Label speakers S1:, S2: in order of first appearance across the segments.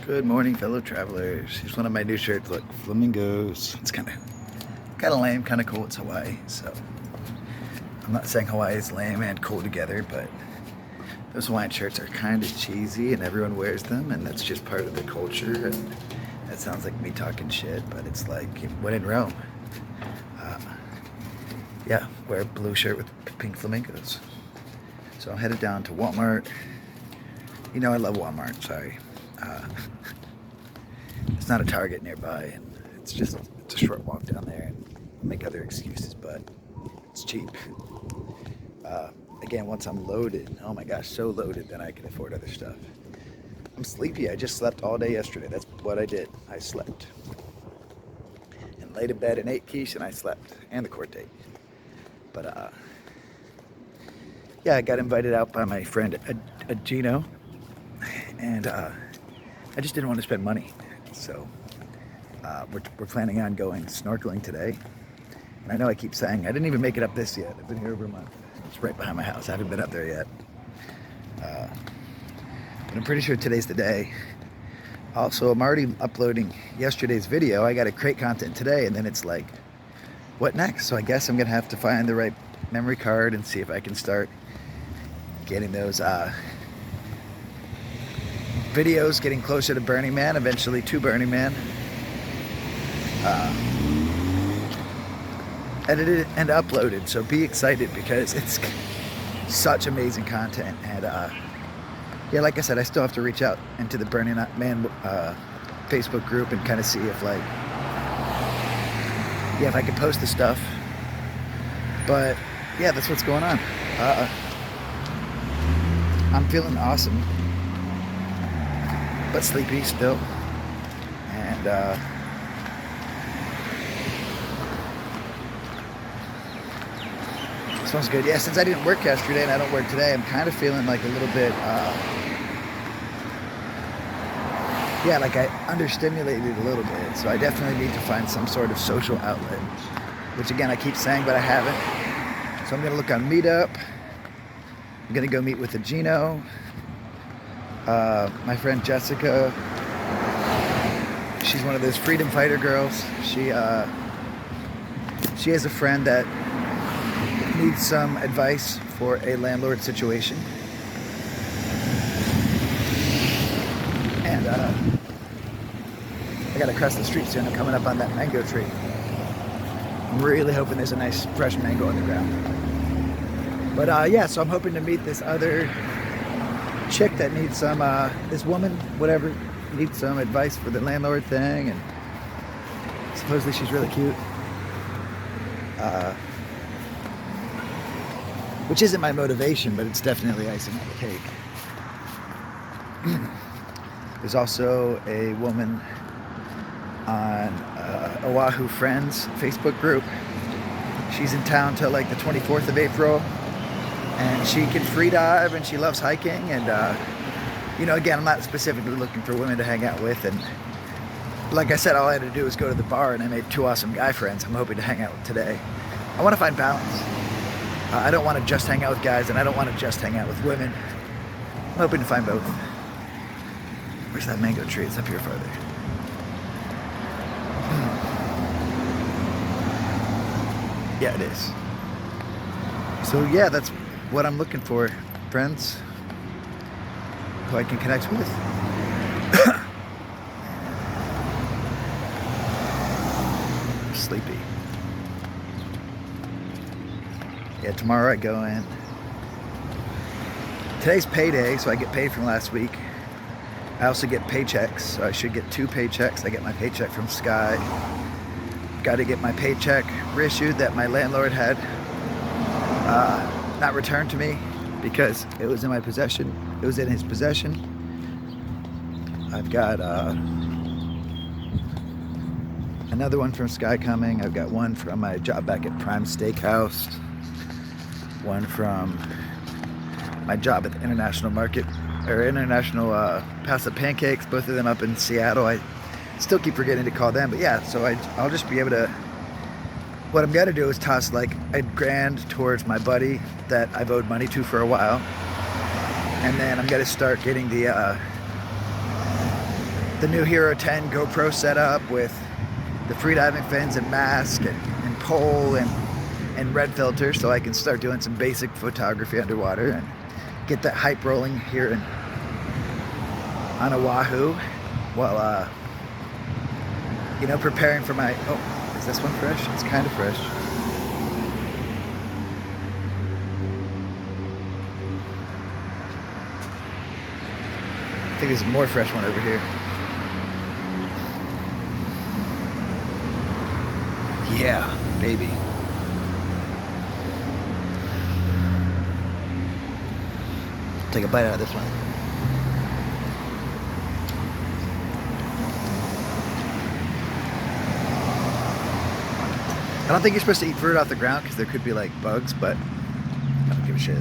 S1: Good morning, fellow travelers. Here's one of my new shirts. Look, flamingos. It's kind of lame, kind of cool. It's Hawaii, so I'm not saying Hawaii is lame and cool together, but those Hawaiian shirts are kind of cheesy, and everyone wears them, and that's just part of the culture. And that sounds like me talking shit, but it's like when in Rome. Yeah, wear a blue shirt with pink flamingos. So I'm headed down to Walmart. You know I love Walmart. Sorry. It's not a Target nearby, and it's a short walk down there, and I'll make other excuses, but it's cheap. Again, once I'm loaded, oh my gosh, so loaded, then I can afford other stuff. I'm sleepy. I just slept all day yesterday. That's what I did. I slept. And laid in bed and ate quiche, and I slept. And the court date. But, yeah, I got invited out by my friend Gino, and I just didn't want to spend money. So we're planning on going snorkeling today. And I know I keep saying, I didn't even make it up this yet. I've been here over a month. It's right behind my house. I haven't been up there yet. But I'm pretty sure today's the day. Also, I'm already uploading yesterday's video. I got to create content today, and then it's like, what next? So I guess I'm going to have to find the right memory card and see if I can start getting those videos, getting closer to Burning Man, eventually to Burning Man. Edited and uploaded, so be excited because it's such amazing content. And yeah, like I said, I still have to reach out into the Burning Man Facebook group and kind of see if if I can post the stuff. But yeah, that's what's going on. I'm feeling awesome, but sleepy still, and smells good. Yeah, since I didn't work yesterday and I don't work today, I'm kind of feeling like a little bit, like I understimulated a little bit. So I definitely need to find some sort of social outlet, which again, I keep saying, but I haven't. So I'm going to look on Meetup. I'm going to go meet with a Gino. My friend Jessica, she's one of those freedom fighter girls. She has a friend that needs some advice for a landlord situation. And I gotta cross the street soon. I'm coming up on that mango tree. I'm really hoping there's a nice fresh mango on the ground. But yeah, so I'm hoping to meet this other chick that needs some, this woman, whatever, needs some advice for the landlord thing, and supposedly she's really cute. Which isn't my motivation, but it's definitely icing on the cake. There's also a woman on Oahu Friends Facebook group. She's in town till like the 24th of April, and she can free dive, and she loves hiking. And you know, again, I'm not specifically looking for women to hang out with, and like I said, all I had to do was go to the bar, and I made 2 awesome guy friends I'm hoping to hang out with today. I want to find balance. I don't want to just hang out with guys, and I don't want to just hang out with women. I'm hoping to find both. Where's that mango tree? It's up here farther. Yeah, it is. So yeah, that's what I'm looking for, friends who I can connect with. I'm sleepy. Yeah, tomorrow I go in. Today's payday, so I get paid from last week. I also get paychecks, so I should get 2 paychecks. I get my paycheck from Sky. Got to get my paycheck reissued that my landlord had not returned to me because it was in my possession. It was in his possession. I've got another one from Sky coming. I've got one from my job back at Prime Steakhouse. One from my job at the International Market, or International House of Pancakes, both of them up in Seattle. I still keep forgetting to call them, but yeah, so I'll just be able to, what I'm gonna do is toss like $1,000 towards my buddy that I've owed money to for a while, and then I'm gonna start getting the the new Hero 10 GoPro setup with the freediving fins and mask and pole and red filter, so I can start doing some basic photography underwater and get that hype rolling here on Oahu while preparing for my, oh, is this one fresh? It's kind of fresh. I think there's more fresh one over here. Yeah, baby. Take a bite out of this one. I don't think you're supposed to eat fruit off the ground because there could be like bugs, but I don't give a shit.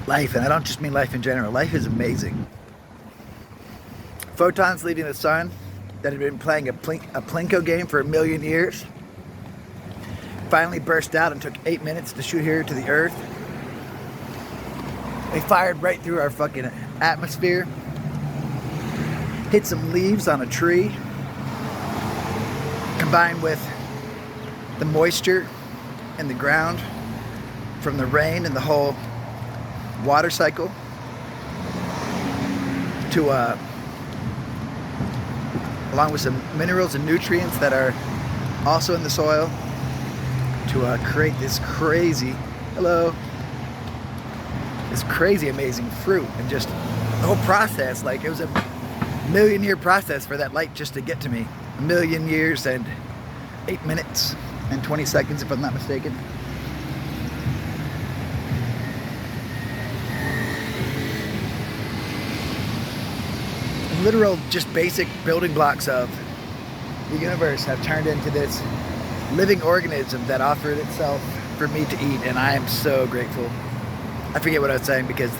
S1: Life, and I don't just mean life in general, life is amazing. Photons leaving the sun that had been playing a Plinko game for 1 million years finally burst out and took 8 minutes to shoot here to the Earth. They fired right through our fucking atmosphere, hit some leaves on a tree, combined with the moisture in the ground from the rain and the whole water cycle to along with some minerals and nutrients that are also in the soil to create this crazy amazing fruit. And just the whole process, like, it was a 1 million year process for that light just to get to me. 1 million years and 8 minutes and 20 seconds, if I'm not mistaken. Literal, just basic building blocks of the universe have turned into this living organism that offered itself for me to eat, and I am so grateful. I forget what I was saying because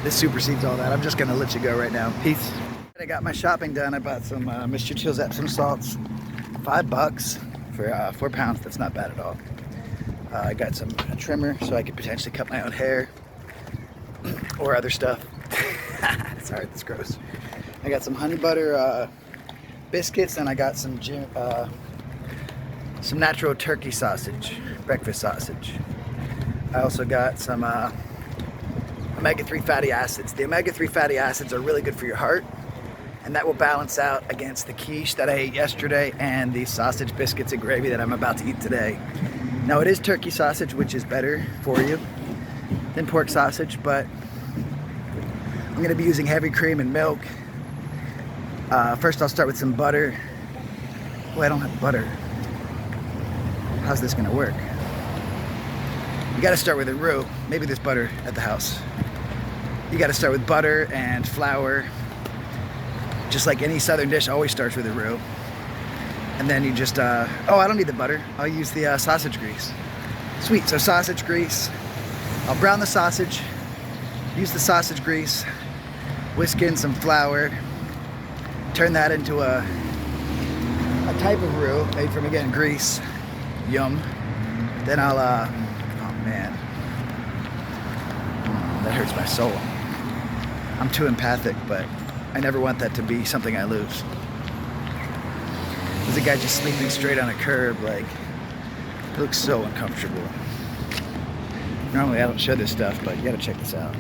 S1: this supersedes all that. I'm just gonna let you go right now. Peace. I got my shopping done. I bought some Mr. Chill's Epsom salts, $5 for 4 pounds. That's not bad at all. I got some trimmer so I could potentially cut my own hair or other stuff. Sorry, that's gross. I got some honey butter biscuits, and I got some natural turkey sausage, breakfast sausage. I also got some omega-3 fatty acids. The omega-3 fatty acids are really good for your heart, and that will balance out against the quiche that I ate yesterday and the sausage biscuits and gravy that I'm about to eat today. Now, it is turkey sausage, which is better for you than pork sausage, but I'm going to be using heavy cream and milk. First I'll start with some butter. Oh, I don't have butter. How's this gonna work? You gotta start with a roux. Maybe there's butter at the house. You gotta start with butter and flour. Just like any southern dish always starts with a roux. And then you just, oh, I don't need the butter. I'll use the sausage grease. Sweet, so sausage grease. I'll brown the sausage, use the sausage grease, whisk in some flour, turn that into a type of roux made from, again, grease. Yum. Then I'll, oh man, that hurts my soul. I'm too empathic, but I never want that to be something I lose. There's a guy just sleeping straight on a curb, like, it looks so uncomfortable. Normally I don't show this stuff, but you gotta check this out.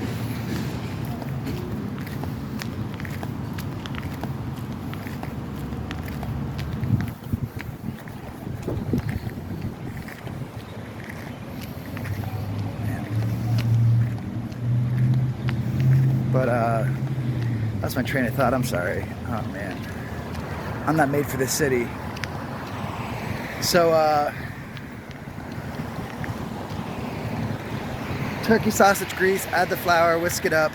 S1: But that's my train of thought. I'm sorry. Oh man, I'm not made for this city. So turkey sausage grease, add the flour, whisk it up,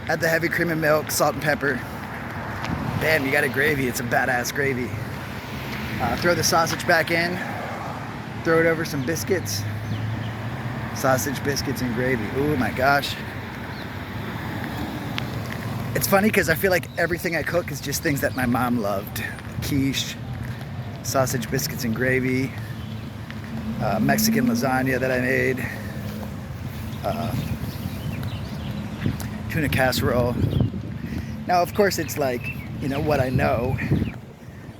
S1: add the heavy cream and milk, salt and pepper. Bam, you got a gravy. It's a badass gravy. Throw the sausage back in, throw it over some biscuits. Sausage, biscuits, and gravy. Oh my gosh. It's funny because I feel like everything I cook is just things that my mom loved. Quiche, sausage, biscuits, and gravy, Mexican lasagna that I made, tuna casserole. Now, of course, it's like, you know, what I know,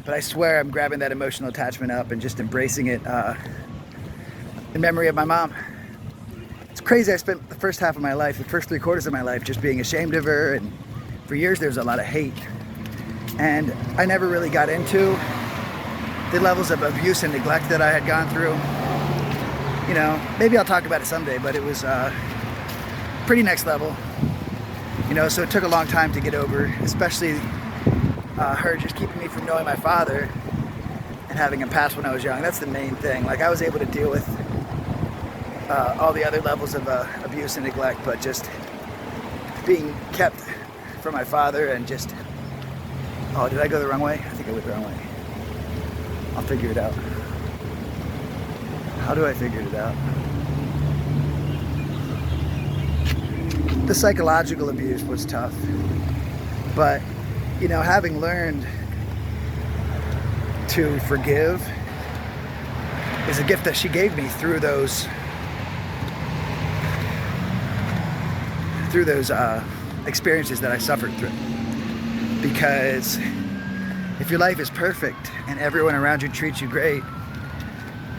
S1: but I swear I'm grabbing that emotional attachment up and just embracing it in memory of my mom. It's crazy. I spent the first half of my life, the first 3/4 of my life, just being ashamed of her, and for years there was a lot of hate. And I never really got into the levels of abuse and neglect that I had gone through. You know, maybe I'll talk about it someday, but it was pretty next level. You know, so it took a long time to get over, especially her just keeping me from knowing my father and having him pass when I was young. That's the main thing. Like, I was able to deal with all the other levels of abuse and neglect, but just being kept from my father and just... Oh, did I go the wrong way? I think I went the wrong way. I'll figure it out. How do I figure it out? The psychological abuse was tough, but, you know, having learned to forgive is a gift that she gave me through those experiences that I suffered through. Because if your life is perfect and everyone around you treats you great,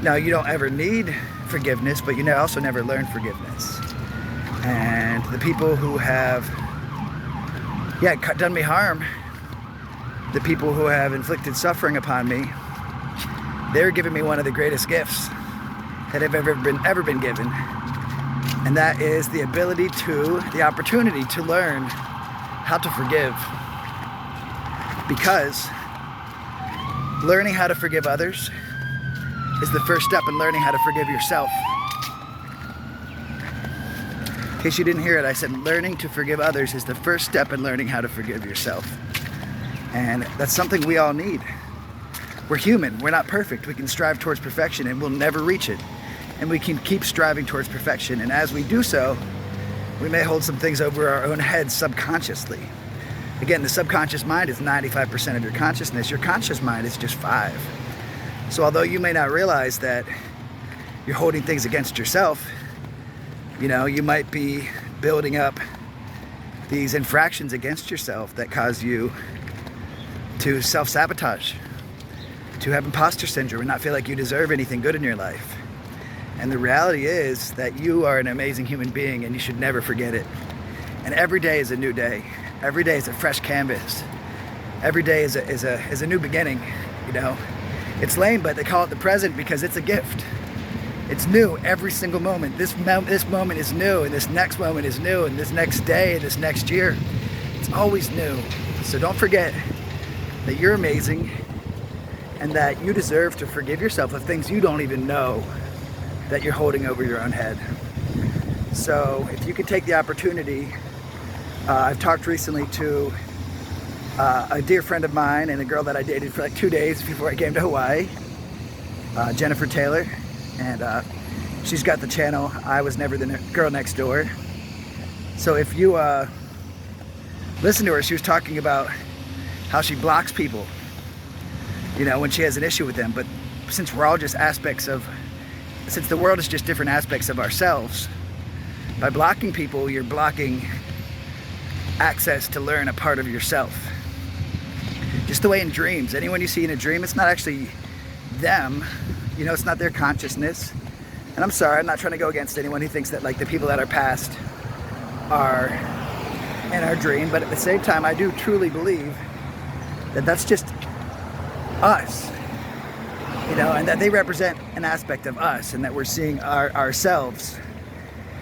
S1: now you don't ever need forgiveness, but you also never learn forgiveness. And the people who have, done me harm, the people who have inflicted suffering upon me, they're giving me one of the greatest gifts that have ever been given. And that is the opportunity to learn how to forgive. Because learning how to forgive others is the first step in learning how to forgive yourself. In case you didn't hear it, I said learning to forgive others is the first step in learning how to forgive yourself. And that's something we all need. We're human, we're not perfect. We can strive towards perfection and we'll never reach it. And we can keep striving towards perfection. And as we do so, we may hold some things over our own heads subconsciously. Again, the subconscious mind is 95% of your consciousness. Your conscious mind is just 5%. So although you may not realize that you're holding things against yourself, you know, you might be building up these infractions against yourself that cause you to self-sabotage, to have imposter syndrome and not feel like you deserve anything good in your life. And the reality is that you are an amazing human being and you should never forget it. And every day is a new day. Every day is a fresh canvas. Every day is a new beginning, you know. It's lame, but they call it the present because it's a gift. It's new every single moment. This moment is new, and this next moment is new, and this next day, and this next year. It's always new. So don't forget that you're amazing and that you deserve to forgive yourself of things you don't even know that you're holding over your own head. So if you could take the opportunity, I've talked recently to a dear friend of mine and a girl that I dated for like 2 days before I came to Hawaii, Jennifer Taylor, and she's got the channel I Was Never the Girl Next Door. So if you listen to her, she was talking about how she blocks people, you know, when she has an issue with them. But since we're all just since the world is just different aspects of ourselves, by blocking people, you're blocking access to learn a part of yourself. Just the way in dreams, anyone you see in a dream, it's not actually them, you know, it's not their consciousness. And I'm sorry, I'm not trying to go against anyone who thinks that like the people that are past are in our dream, but at the same time, I do truly believe that that's just us, you know, and that they represent an aspect of us, and that we're seeing ourselves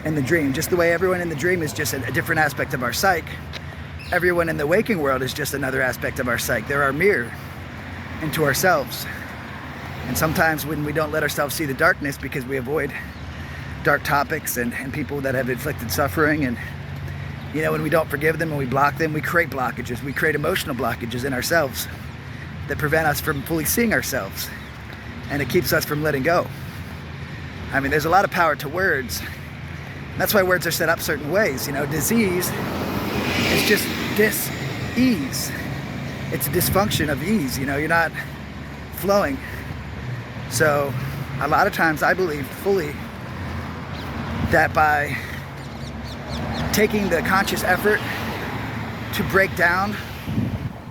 S1: in the dream. Just the way everyone in the dream is just a different aspect of our psyche, everyone in the waking world is just another aspect of our psyche. They're our mirror into ourselves. And sometimes when we don't let ourselves see the darkness because we avoid dark topics and people that have inflicted suffering, and you know, when we don't forgive them and we block them, we create blockages. We create emotional blockages in ourselves that prevent us from fully seeing ourselves, and it keeps us from letting go. I mean, there's a lot of power to words. That's why words are set up certain ways. You know, disease is just dis-ease. It's a dysfunction of ease. You know, you're not flowing. So a lot of times I believe fully that by taking the conscious effort to break down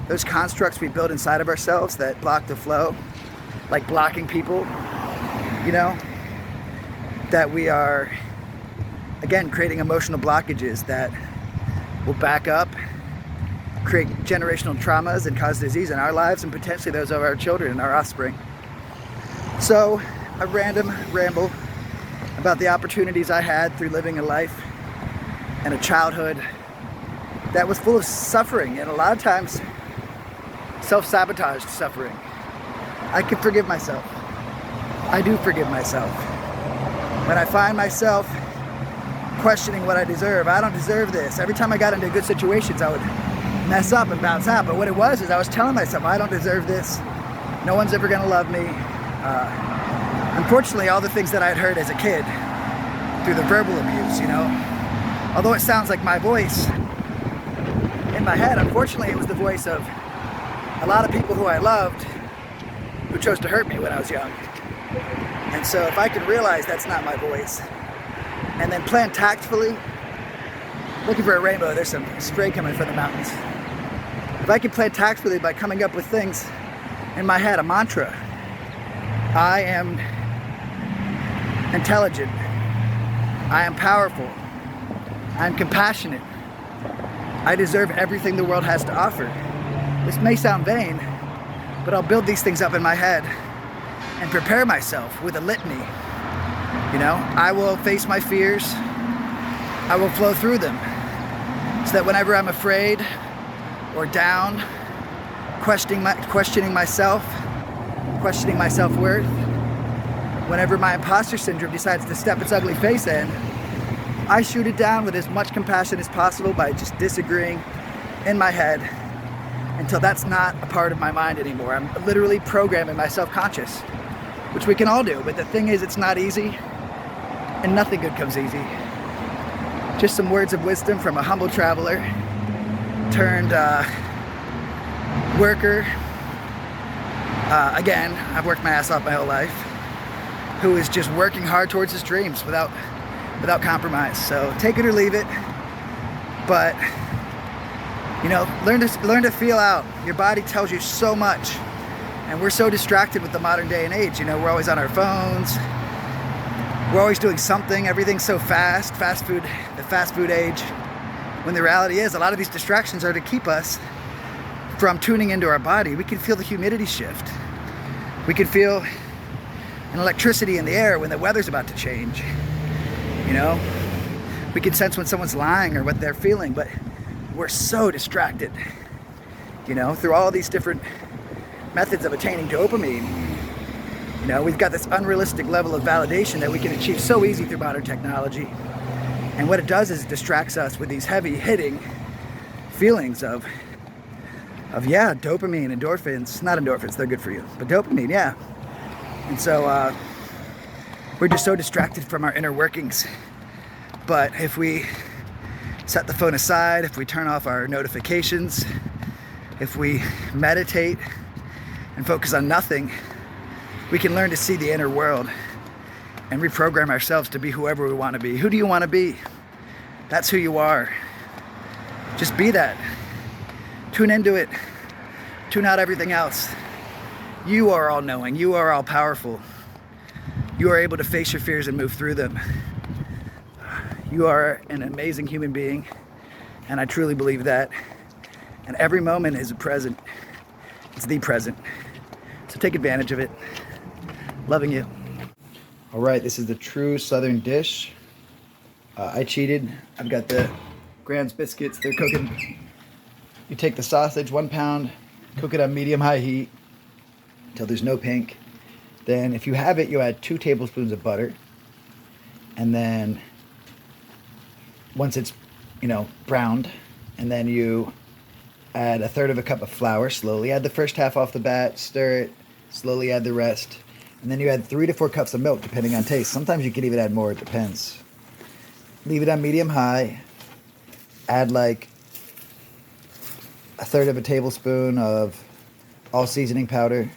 S1: those constructs we build inside of ourselves that block the flow, like blocking people, you know, that we are, again, creating emotional blockages that will back up, create generational traumas and cause disease in our lives and potentially those of our children and our offspring. So, a random ramble about the opportunities I had through living a life and a childhood that was full of suffering, and a lot of times self-sabotaged suffering. I can forgive myself. I do forgive myself. When I find myself questioning what I deserve, I don't deserve this. Every time I got into good situations, I would mess up and bounce out. But what it was is I was telling myself, I don't deserve this. No one's ever gonna love me. Unfortunately, all the things that I had heard as a kid through the verbal abuse, you know, although it sounds like my voice in my head, unfortunately it was the voice of a lot of people who I loved who chose to hurt me when I was young. And so if I could realize that's not my voice, and then plan tactfully, looking for a rainbow, there's some spray coming from the mountains. If I could plan tactfully by coming up with things in my head, a mantra, I am intelligent, I am powerful, I am compassionate, I deserve everything the world has to offer. This may sound vain, but I'll build these things up in my head and prepare myself with a litany. You know, I will face my fears, I will flow through them, so that whenever I'm afraid or down, questioning myself, questioning my self-worth, whenever my imposter syndrome decides to step its ugly face in, I shoot it down with as much compassion as possible by just disagreeing in my head until that's not a part of my mind anymore. I'm literally programming my self-conscious, which we can all do, but the thing is, it's not easy, and nothing good comes easy. Just some words of wisdom from a humble traveler turned worker. Again, I've worked my ass off my whole life, who is just working hard towards his dreams without compromise. So take it or leave it, but you know, learn to feel out. Your body tells you so much, and we're so distracted with the modern day and age. You know, we're always on our phones, we're always doing something, everything's so fast, the fast food age, when the reality is a lot of these distractions are to keep us from tuning into our body. We can feel the humidity shift. We can feel an electricity in the air when the weather's about to change. You know, we can sense when someone's lying or what they're feeling, but we're so distracted, you know, through all these different methods of attaining dopamine. You know, we've got this unrealistic level of validation that we can achieve so easy through modern technology. And what it does is it distracts us with these heavy hitting feelings of yeah, dopamine, endorphins, not endorphins, they're good for you, but dopamine, yeah. And so we're just so distracted from our inner workings. But if we set the phone aside, if we turn off our notifications, if we meditate and focus on nothing, we can learn to see the inner world and reprogram ourselves to be whoever we want to be. Who do you want to be? That's who you are. Just be that. Tune into it. Tune out everything else. You are all knowing. You are all powerful. You are able to face your fears and move through them. You are an amazing human being, and I truly believe that. And every moment is a present. It's the present. So take advantage of it. Loving you. All right, this is the true Southern dish. I cheated. I've got the Grand's biscuits. They're cooking. You take the sausage, 1 pound, cook it on medium-high heat until there's no pink. Then if you have it, you add 2 tablespoons of butter. And then once it's, browned, and then you add 1/3 cup of flour. Slowly add the first half off the bat, stir it, slowly add the rest. And then you add 3 to 4 cups of milk, depending on taste. Sometimes you can even add more, it depends. Leave it on medium-high. Add like 1/3 tablespoon of all seasoning powder.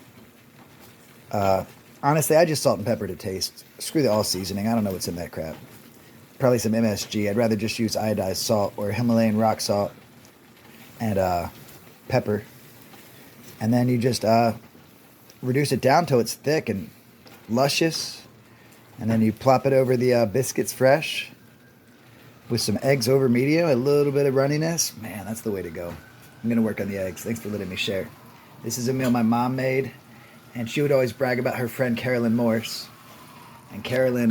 S1: Honestly, I just salt and pepper to taste. Screw the all seasoning. I don't know what's in that crap. Probably some MSG. I'd rather just use iodized salt or Himalayan rock salt and pepper. And then you just reduce it down till it's thick and luscious. And then you plop it over the biscuits fresh with some eggs over medium, a little bit of runniness. Man, that's the way to go. I'm going to work on the eggs. Thanks for letting me share. This is a meal my mom made, and she would always brag about her friend Carolyn Morse. And Carolyn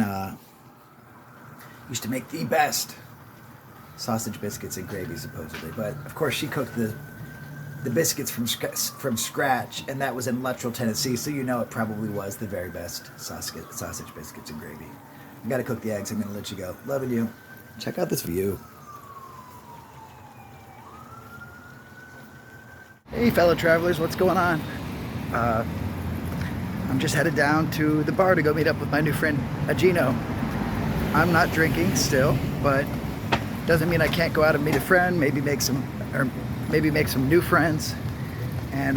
S1: used to make the best sausage biscuits and gravy, supposedly. But, of course, she cooked the biscuits from scratch, and that was in Luttrell, Tennessee, so it probably was the very best sausage biscuits and gravy. I got to cook the eggs. I'm going to let you go. Loving you. Check out this view. Hey, fellow travelers, what's going on? I'm just headed down to the bar to go meet up with my new friend, Agino. I'm not drinking still, but doesn't mean I can't go out and meet a friend, maybe make some new friends. And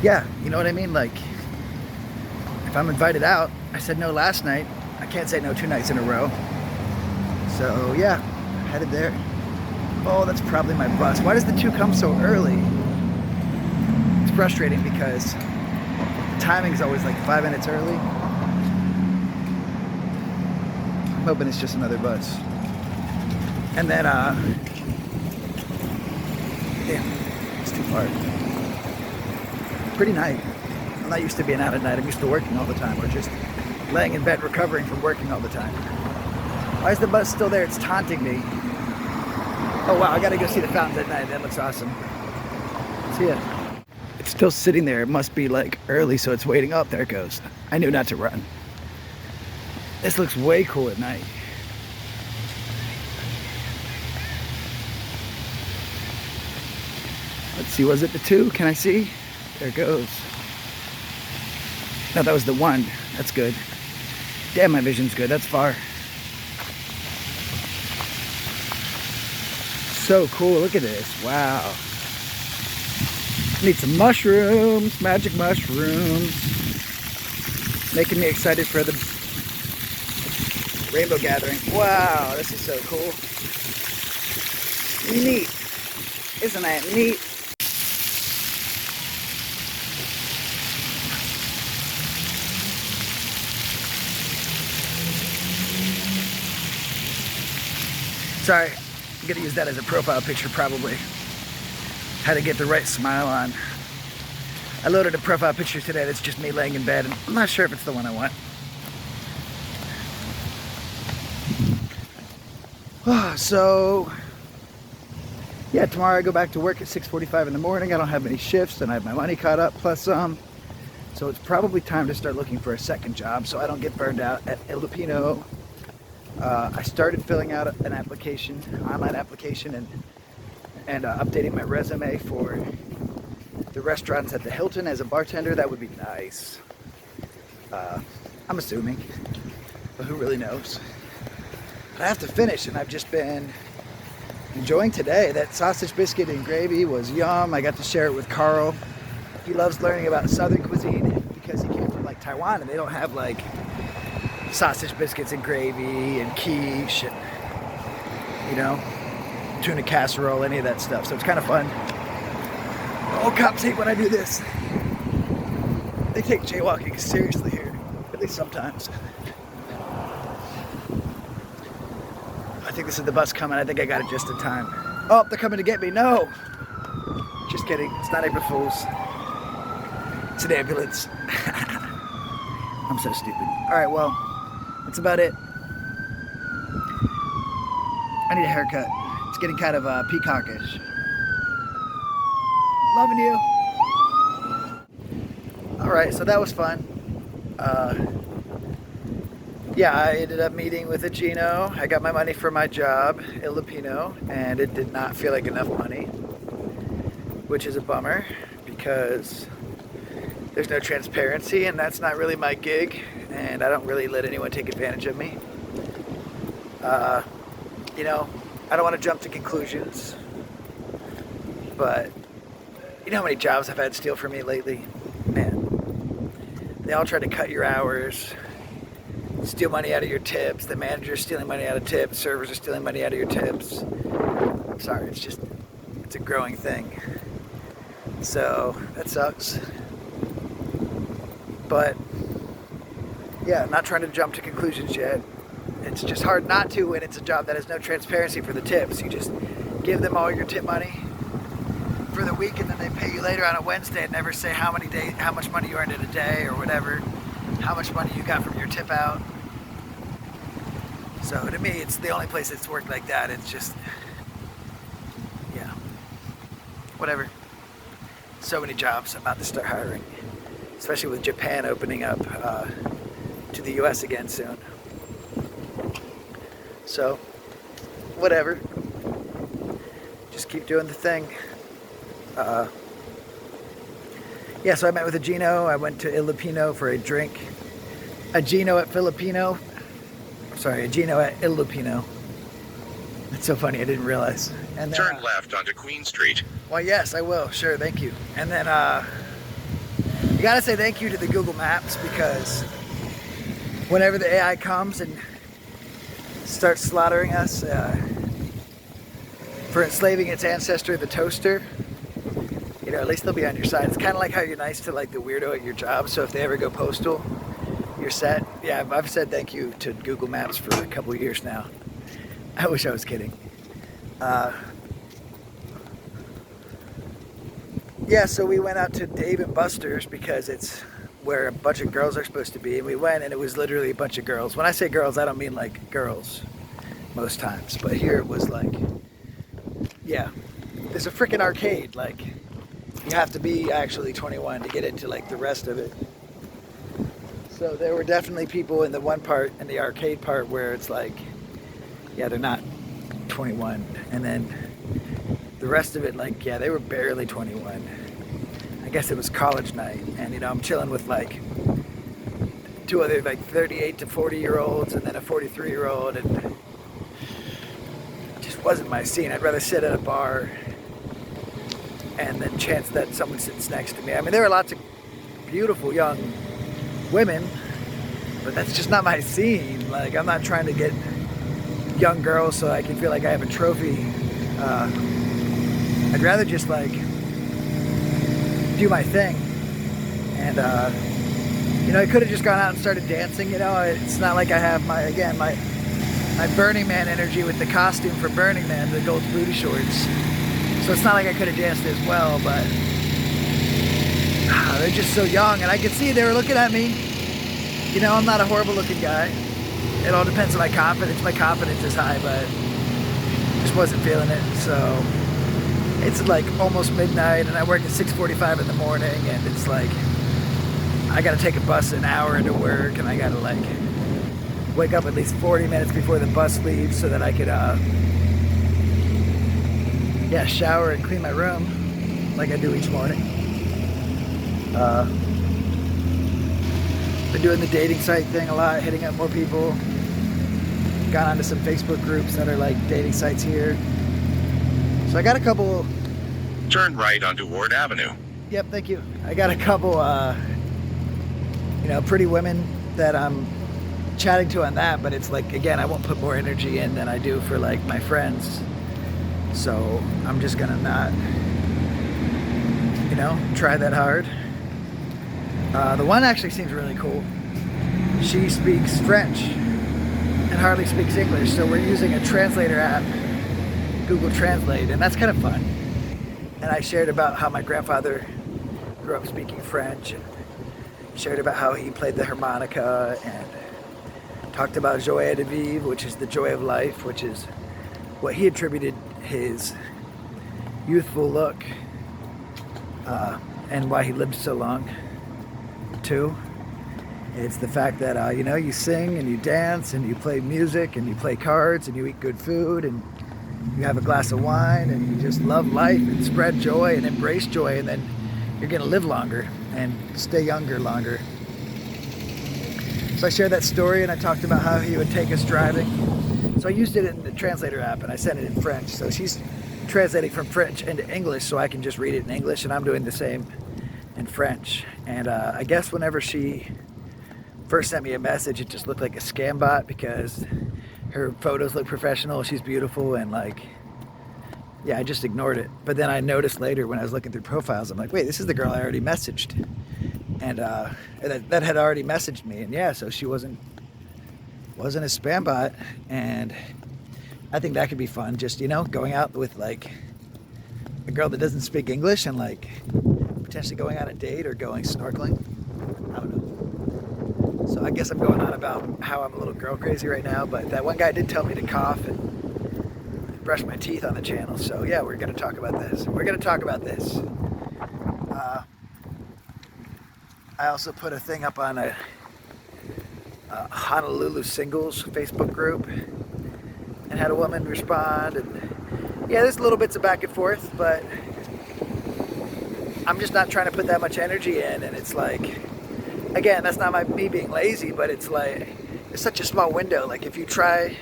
S1: yeah, you know what I mean? Like, if I'm invited out, I said no last night, I can't say no 2 nights in a row. So yeah, headed there. Oh, that's probably my bus. Why does the 2 come so early? It's frustrating because the timing is always like 5 minutes early. I'm hoping it's just another bus. And then, damn, it's too far. Pretty night. I'm not used to being out at night. I'm used to working all the time, or just laying in bed recovering from working all the time. Why is the bus still there? It's taunting me. Oh wow, I gotta go see the fountains at night. That looks awesome. See ya. It's still sitting there. It must be like early, so it's waiting. Oh, there it goes. I knew not to run. This looks way cool at night. Let's see, was it the 2? Can I see? There it goes. No, that was the 1. That's good. Damn, my vision's good. That's far. So cool. Look at this. Wow. Need some mushrooms. Magic mushrooms. Making me excited for the rainbow gathering. Wow, this is so cool. Neat. Isn't that neat? Sorry, I'm gonna use that as a profile picture probably. Had to get the right smile on. I loaded a profile picture today that's just me laying in bed, and I'm not sure if it's the one I want. So, yeah, tomorrow I go back to work at 6:45 in the morning. I don't have any shifts, and I have my money caught up, plus some. So it's probably time to start looking for a second job so I don't get burned out at El Lupino. I started filling out an application, online application, and updating my resume for the restaurants at the Hilton as a bartender. That would be nice. I'm assuming, but who really knows? But I have to finish, and I've just been enjoying today. That sausage biscuit and gravy was yum. I got to share it with Carl. He loves learning about Southern cuisine because he came from like Taiwan, and they don't have like sausage biscuits and gravy and quiche and, tuna casserole, any of that stuff. So it's kind of fun. Oh, cops hate when I do this. They take jaywalking seriously here, at least sometimes. I think this is the bus coming. I think I got it just in time. Oh, they're coming to get me. No. Just kidding. It's not April Fool's. It's an ambulance. I'm so stupid. All right, well, that's about it. I need a haircut. It's getting kind of peacockish. Loving you. Alright, so that was fun. Yeah, I ended up meeting with a Gino. I got my money for my job, Filipino, and it did not feel like enough money, which is a bummer because there's no transparency, and that's not really my gig, and I don't really let anyone take advantage of me. You know, I don't want to jump to conclusions, but you know how many jobs I've had steal from me lately? Man, they all try to cut your hours, steal money out of your tips. The manager's stealing money out of tips. Servers are stealing money out of your tips. I'm sorry, it's a growing thing. So that sucks. But yeah, I'm not trying to jump to conclusions yet. It's just hard not to when it's a job that has no transparency for the tips. You just give them all your tip money for the week, and then they pay you later on a Wednesday and never say how much money you earned in a day or whatever, how much money you got from your tip out. So to me, it's the only place that's worked like that. It's just, yeah, whatever. So many jobs about to start hiring, especially with Japan opening up to the US again soon. So, whatever. Just keep doing the thing. Yeah, so I met with a Gino. I went to Filipino for a drink. A Gino at Filipino. Sorry, a Gino at Filipino. That's so funny, I didn't realize. And then,
S2: turn left onto Queen Street.
S1: Well, yes, I will. Sure, thank you. And then, you gotta say thank you to the Google Maps, because whenever the AI comes and starts slaughtering us for enslaving its ancestor, the toaster, you know, at least they'll be on your side. It's kind of like how you're nice to like the weirdo at your job, so if they ever go postal, you're set. Yeah, I've said thank you to Google Maps for a couple of years now. I wish I was kidding. Yeah, so we went out to Dave and Buster's because it's where a bunch of girls are supposed to be, and we went and it was literally a bunch of girls. When I say girls, I don't mean like girls most times, but here it was like, yeah, there's a freaking arcade. Like, you have to be actually 21 to get into like the rest of it. So there were definitely people in the one part, in the arcade part, where it's like, yeah, they're not 21, and then the rest of it, like, yeah, they were barely 21. I guess it was college night, and you know, I'm chilling with like two other like 38 to 40 year olds, and then a 43-year-old, and it just wasn't my scene. I'd rather sit at a bar and then chance that someone sits next to me. I mean, there were lots of beautiful young women, but that's just not my scene. Like, I'm not trying to get young girls so I can feel like I have a trophy. I'd rather just like do my thing. And you know, I could have just gone out and started dancing. You know, it's not like I have my Burning Man energy with the costume for Burning Man, the gold booty shorts. So it's not like I could have danced as well, but they're just so young, and I could see they were looking at me. You know, I'm not a horrible looking guy. It all depends on my confidence. My confidence is high, but just wasn't feeling it. So it's like almost midnight, and I work at 6:45 in the morning, and it's like I gotta take a bus an hour into work, and I gotta like wake up at least 40 minutes before the bus leaves so that I could yeah, shower and clean my room like I do each morning. Been doing the dating site thing a lot, hitting up more people. Got onto some Facebook groups that are like dating sites here. So I got a couple.
S2: Turn right onto Ward Avenue.
S1: Yep, thank you. I got a couple, you know, pretty women that I'm chatting to on that, but it's like, again, I won't put more energy in than I do for like my friends. So I'm just gonna not, you know, try that hard. The one actually seems really cool. She speaks French and hardly speaks English, so we're using a translator app, Google Translate, and that's kind of fun. And I shared about how my grandfather grew up speaking French, and shared about how he played the harmonica, and talked about joie de vivre, which is the joy of life, which is what he attributed his youthful look and why he lived so long to. It's the fact that, you know, you sing and you dance and you play music and you play cards and you eat good food and you have a glass of wine and you just love life and spread joy and embrace joy, and then you're going to live longer and stay younger longer. So I shared that story and I talked about how he would take us driving. So I used it in the translator app and I sent it in French. So she's translating from French into English so I can just read it in English, and I'm doing the same in French. And I guess whenever she first sent me a message, it just looked like a scam bot because her photos look professional, she's beautiful, and like, yeah, I just ignored it. But then I noticed later when I was looking through profiles, I'm like, wait, this is the girl I already messaged. And that had already messaged me, and yeah, so she wasn't a spam bot. And I think that could be fun, just, you know, going out with like a girl that doesn't speak English and like potentially going on a date or going snorkeling. I don't know. So I guess I'm going on about how I'm a little girl crazy right now, but that one guy did tell me to cough and brush my teeth on the channel. So yeah, we're going to talk about this. I also put a thing up on a Honolulu singles Facebook group and had a woman respond, and yeah, there's little bits of back and forth, but I'm just not trying to put that much energy in. And it's like, again, that's not me being lazy, but it's like, it's such a small window. Like if you try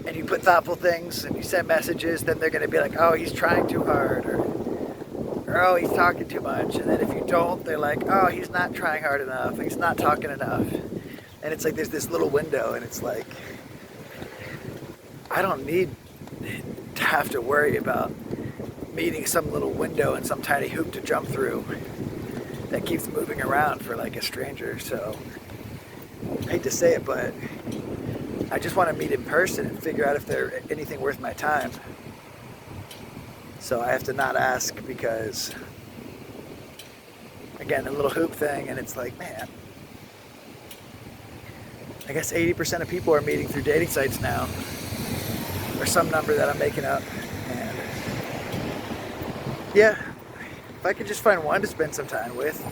S1: and you put thoughtful things and you send messages, then they're going to be like, oh, he's trying too hard, or oh, he's talking too much. And then if you don't, they're like, oh, he's not trying hard enough, he's not talking enough. And it's like there's this little window, and it's like, I don't need to have to worry about meeting some little window and some tiny hoop to jump through that keeps moving around for like a stranger. So I hate to say it, but I just want to meet in person and figure out if they're anything worth my time. So I have to not ask because, again, the little hoop thing, and it's like, man, I guess 80% of people are meeting through dating sites now, or some number that I'm making up. And yeah, if I could just find one to spend some time with,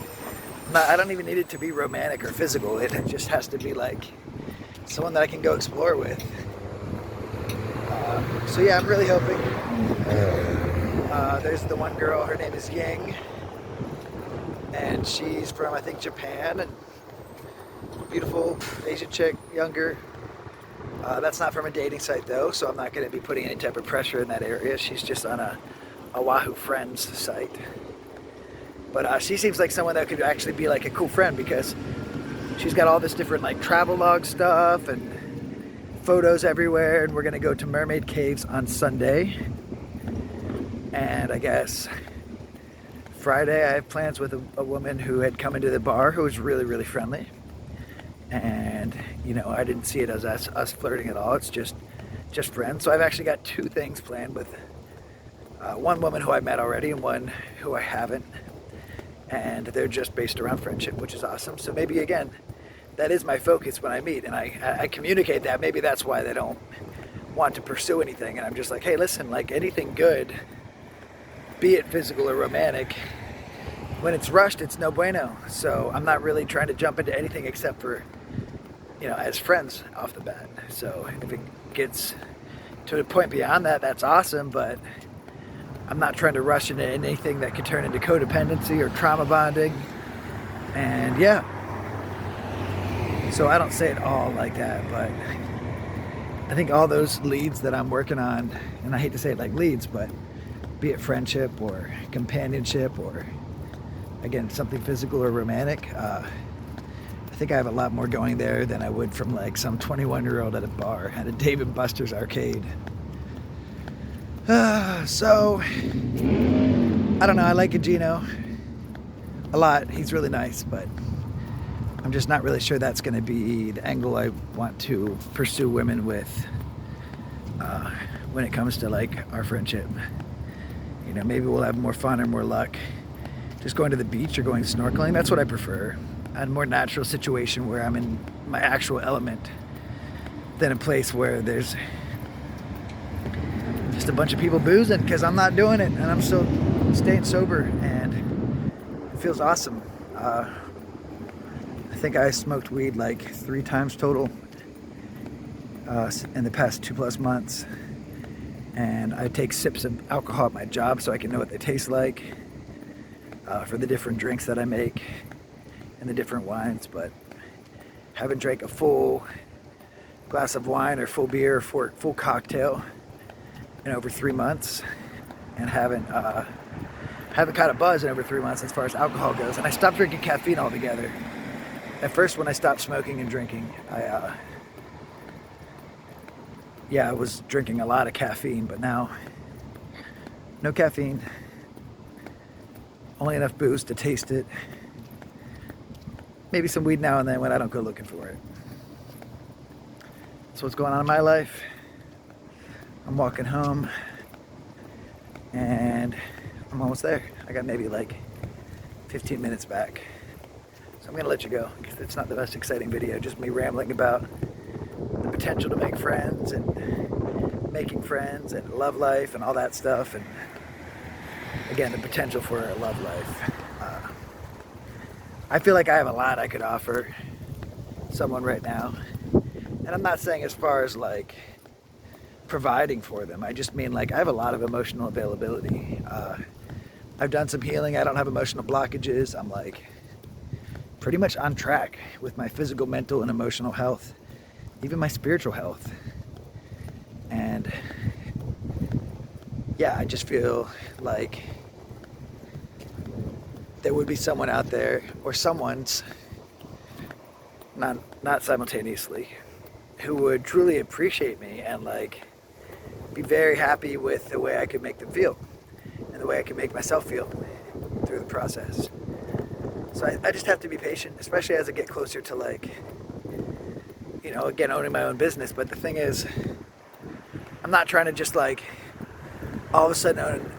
S1: I don't even need it to be romantic or physical. It just has to be like someone that I can go explore with. So yeah, I'm really hoping. There's the one girl, her name is Ying, and she's from, I think, Japan, and beautiful Asian chick, younger. That's not from a dating site though, so I'm not going to be putting any type of pressure in that area. She's just on a Oahu Friends site. But she seems like someone that could actually be like a cool friend because she's got all this different like travel log stuff and photos everywhere. And we're going to go to Mermaid Caves on Sunday. And I guess Friday I have plans with a woman who had come into the bar who was really, really friendly. And, you know, I didn't see it as us flirting at all. It's just friends. So I've actually got two things planned with one woman who I met already and one who I haven't. And they're just based around friendship, which is awesome. So maybe, again, that is my focus when I meet. And I communicate that. Maybe that's why they don't want to pursue anything. And I'm just like, hey, listen, like anything good, be it physical or romantic, when it's rushed, it's no bueno. So I'm not really trying to jump into anything except for, you know, as friends off the bat. So if it gets to a point beyond that, that's awesome. But I'm not trying to rush into anything that could turn into codependency or trauma bonding. And yeah, so I don't say it all like that, but I think all those leads that I'm working on, and I hate to say it like leads, but be it friendship or companionship or, again, something physical or romantic, I think I have a lot more going there than I would from like some 21-year-old at a bar at a Dave & Buster's arcade. So, I don't know, I like Gino a lot. He's really nice, but I'm just not really sure that's going to be the angle I want to pursue women with when it comes to like our friendship. You know, maybe we'll have more fun or more luck just going to the beach or going snorkeling. That's what I prefer. A more natural situation where I'm in my actual element than a place where there's just a bunch of people boozing because I'm not doing it, and I'm still staying sober, and it feels awesome. I think I smoked weed like 3 times total in the past 2+ months, and I take sips of alcohol at my job so I can know what they taste like for the different drinks that I make and the different wines. But haven't drank a full glass of wine or full beer or full cocktail in over 3 months, and haven't caught a buzz in over 3 months as far as alcohol goes. And I stopped drinking caffeine altogether. At first, when I stopped smoking and drinking, I was drinking a lot of caffeine, but now no caffeine, only enough booze to taste it, maybe some weed now and then when I don't go looking for it. That's what's going on in my life. I'm walking home, and I'm almost there. I got maybe like 15 minutes back. So I'm gonna let you go, because it's not the most exciting video, just me rambling about the potential to make friends and making friends and love life and all that stuff. And again, the potential for a love life. I feel like I have a lot I could offer someone right now. And I'm not saying as far as like providing for them. I just mean like I have a lot of emotional availability. I've done some healing. I don't have emotional blockages. I'm like pretty much on track with my physical, mental, and emotional health, even my spiritual health. And yeah, I just feel like there would be someone out there, or someone's, not simultaneously, who would truly appreciate me and like be very happy with the way I could make them feel and the way I can make myself feel through the process. So I just have to be patient, especially as I get closer to like, again, owning my own business. But the thing is, I'm not trying to just like all of a sudden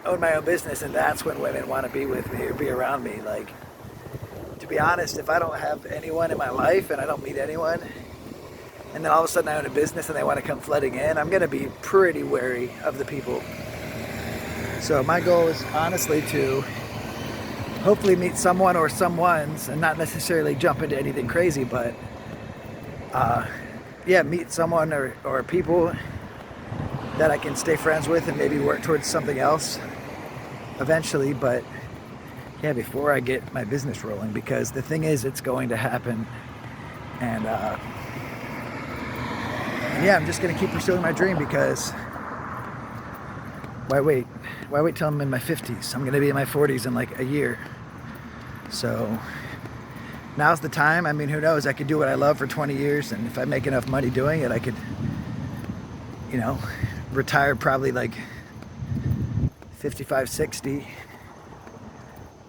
S1: own my own business and that's when women want to be with me or be around me. Like, to be honest, if I don't have anyone in my life and I don't meet anyone, and then all of a sudden I own a business and they want to come flooding in, I'm going to be pretty wary of the people. So my goal is honestly to hopefully meet someone or someones, and not necessarily jump into anything crazy, but meet someone or people that I can stay friends with and maybe work towards something else eventually. But yeah, before I get my business rolling, because the thing is, it's going to happen. And I'm just going to keep pursuing my dream, because why wait? Why wait till I'm in my 50s? I'm going to be in my 40s in like a year. So now's the time. I mean, who knows? I could do what I love for 20 years, and if I make enough money doing it, I could, retire probably like 55, 60.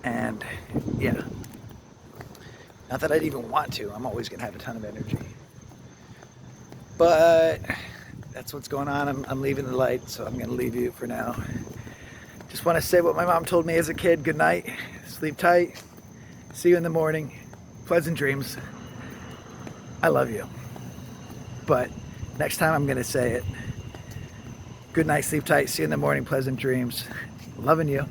S1: And yeah, not that I'd even want to. I'm always going to have a ton of energy. But that's what's going on. I'm leaving the light, so I'm going to leave you for now. Just want to say what my mom told me as a kid. Good night. Sleep tight. See you in the morning. Pleasant dreams. I love you. But next time I'm going to say it. Good night. Sleep tight. See you in the morning. Pleasant dreams. Loving you.